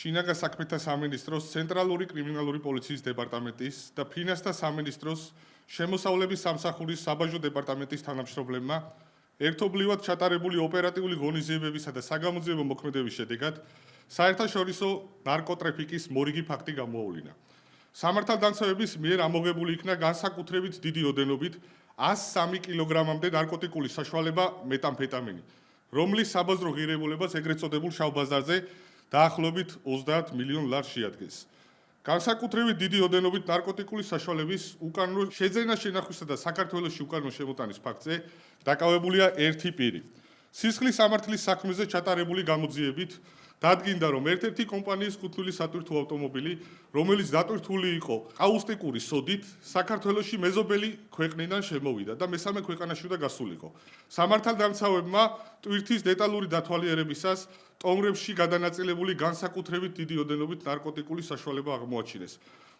შინაგან საქმეთა სამინისტროს ცენტრალური კრიმინალური პოლიციის დეპარტამენტის და ფინანსთა სამინისტროს შემოსავლების სამსახურის საბაჟო დეპარტამენტის თანამშრომლებმა ერთობლივად ჩატარებული ოპერატიული ღონისძიებებისა და საგამოძიებო მოქმედების შედეგად საერთაშორისო ნარკოტრაფიკის მორიგი ფაქტი გამოავლინა. სამართალდამცავების მიერ ამოღებული იქნა განსაკუთრებით დიდი ოდენობით 103 კილოგრამამდე ნარკოტიკული საშუალება მეტამფეტამინი, რომლის საბაზრო ღირებულებაც ეგრეთ წოდებულ შავ ბაზარზე დაახლოებით 30 მილიონ ლარს შეადგენს. განსაკუთრებით დიდი ოდენობით ნარკოტიკული საშუალების უკანონო შეძენა შენახვისა და საქართველოში უკანონო შემოტანის ფაქტზე დაკავებულია ერთი პირი. სისხლის სამართლის საქმეზე ჩატარებული გამოძიებით დადგინდა, რომ ერთ-ერთი კომპანიის ხუთლული სატვირთო ავტომობილი, რომელიც დატვირთული იყო ყაუსტიკური სოდით, საქართველოში მეზობელი ქვეყნიდან შემოვიდა და მესამე ქვეყანაში უნდა გასულიყო. სამართალდამცავებმა ტვირთის დეტალური დათვალიერებისას ტომრებში გადანაწილებული განსაკუთრებით დიდი ოდენობით ნარკოტიკული საშუალება აღმოაჩინეს.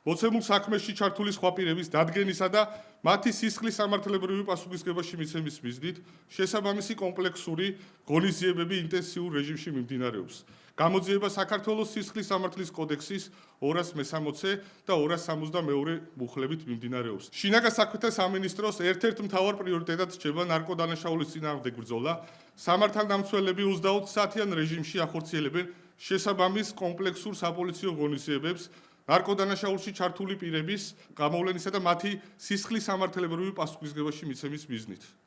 მოცემულ საქმეში ჩართული სხვა პირების დადგენისა და მათი სისხლის სამართლებრივი პასუხისმგებაში მიცემის მიზნით შესაბამისი კომპლექსური ღონისძიებები ინტენსიურ რეჟიმში მიმდინარეობს. გამოძიება საქართველოს სისხლის სამართლის კოდექსის 260 და 262 მუხლებით მიმდინარეობს. შინაგან საქმეთა სამინისტროს ერთ-ერთ მთავარ პრიორიტეტად რჩება ნარკოდანაშაულის წინააღმდეგ ბრძოლა. სამართალდამცველები 24 საათიან რეჟიმში ახორციელებენ შესაბამის კომპლექსურ საპოლიციო ღონისძიებებს ნარკოდანაშაულში ჩართული პირების გამოვლენისა და მათი სისხლის სამართლებრივი პასუხისმგებაში მიცემის მიზნით.